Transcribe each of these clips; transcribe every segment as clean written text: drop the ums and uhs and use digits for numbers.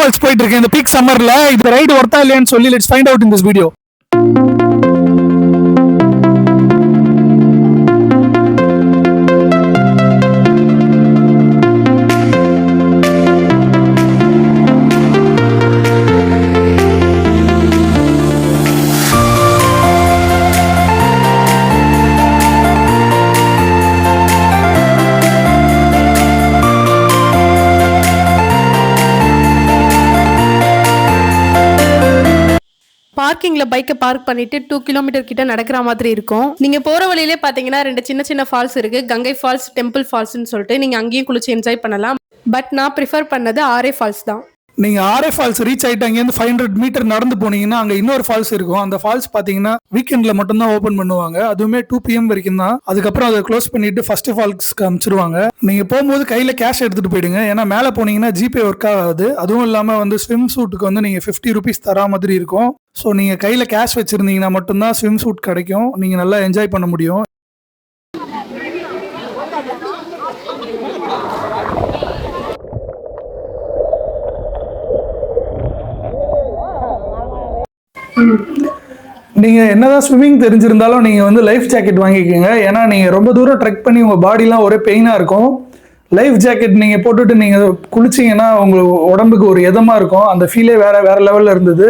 Falls போயிட்டு இருக்கேன் இந்த பீக் சம்மர்ல. இந்த ரைடு ஒர்த்தா இல்லையான்னு சொல்லி let's find out in this video. பார்க்கிங்ல பைக்கை பார்க் பண்ணிட்டு 2 கிலோமீட்டர் கிட்ட நடக்கிற மாதிரி இருக்கும். நீங்க போற வழியிலே பாத்தீங்கன்னா 2 சின்ன சின்ன ஃபால்ஸ் இருக்கு. கங்கை ஃபால்ஸ், டெம்பிள் ஃபால்ஸ்னு சொல்லிட்டு நீங்க அங்கேயும் குளிச்சு என்ஜாய் பண்ணலாம். பட் நான் ப்ரிஃபர் பண்ணது ஆரே ஃபால்ஸ் தான். நீங்க ஆரே ஃபால்ஸ் ரீச் ஆயிட்டு அங்கேருந்து 500 மீட்டர் நடந்து போனீங்கன்னா அங்க இன்னொரு ஃபால்ஸ் இருக்கும். அந்த ஃபால்ஸ் பாத்தீங்கன்னா வீக்கெண்ட்ல மட்டும் தான் ஓபன் பண்ணுவாங்க. அதுவுமே 2 PM வரைக்கும் தான். அதுக்கப்புறம் அதை க்ளோஸ் பண்ணிட்டு ஃபர்ஸ்ட் ஃபால்ஸ்க்கு அனுப்பிச்சிருவாங்க. நீங்க போகும்போது கையில கேஷ் எடுத்துட்டு போயிடுங்க. ஏன்னா மேல போனீங்கன்னா ஜிபே ஒர்க் ஆகாது. அதுவும் இல்லாம வந்து ஸ்விம் சூட்டுக்கு வந்து நீங்க 50 rupees தரா மாதிரி இருக்கும். ஸோ நீங்க கையில கேஷ் வச்சிருந்தீங்கன்னா மட்டும்தான் ஸ்விம் சூட் கிடைக்கும். நீங்க நல்லா என்ஜாய் பண்ண முடியும். நீங்க என்னதான் ஸ்விம்மிங் தெரிஞ்சிருந்தாலும் நீங்க வந்து லைஃப் ஜாக்கெட் வாங்கிக்கோங்க. ஏன்னா நீங்க ரொம்ப தூரம் ட்ரெக் பண்ணி உங்க பாடிலாம் ஒரே பெயினா இருக்கும். லைஃப் ஜாக்கெட் நீங்க போட்டுட்டு நீங்க குளிச்சீங்கன்னா உங்க உடம்புக்கு ஒரு இதமா இருக்கும். அந்த ஃபீலே வேற லெவல்ல இருந்தது.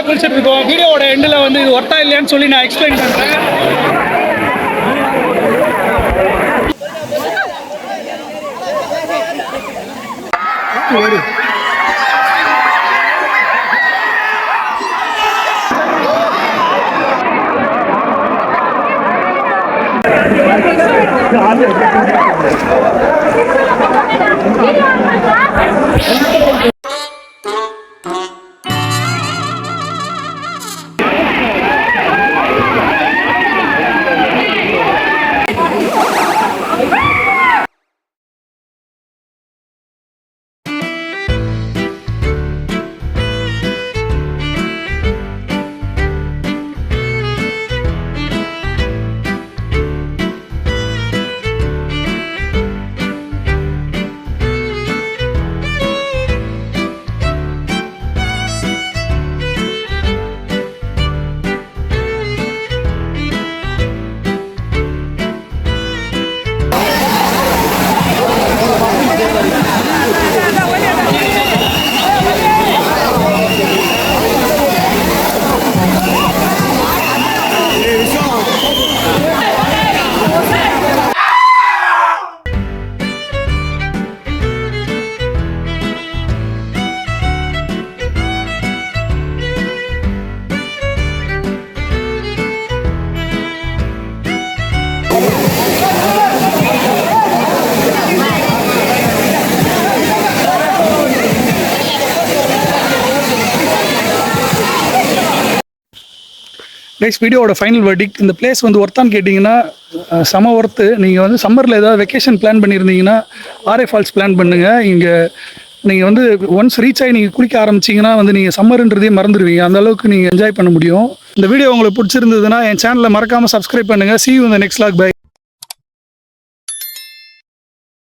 குளிச்சுட்டு இருக்கோம். வீடியோவோட எண்டில் வந்து இது ஒர்த்தா இல்லையான்னு சொல்லி நான் எக்ஸ்பிளைன் பண்றேன். நெக்ஸ்ட் வீடியோட ஃபைனல் வெர்டிக்ட். இந்த பிளேஸ் வந்து ஒர்த்தான்னு கேட்டிங்கன்னா செம ஒர்த்து. நீங்கள் வந்து சம்மரில் ஏதாவது வெக்கேஷன் பிளான் பண்ணியிருந்தீங்கன்னா ஆரே ஃபால்ஸ் பிளான் பண்ணுங்கள். இங்கே நீங்கள் வந்து ஒன்ஸ் ரீச் ஆகி நீங்கள் குளிக்க ஆரம்பிச்சிங்கன்னா வந்து நீங்கள் சம்மருன்றதே மறந்துடுவீங்க. அந்த அளவுக்கு நீங்கள் என்ஜாய் பண்ண முடியும். இந்த வீடியோ உங்களுக்கு பிடிச்சிருந்ததுன்னா என் சேனலை மறக்காமல் சப்ஸ்கிரைப் பண்ணுங்கள். See you in the next vlog. Bye.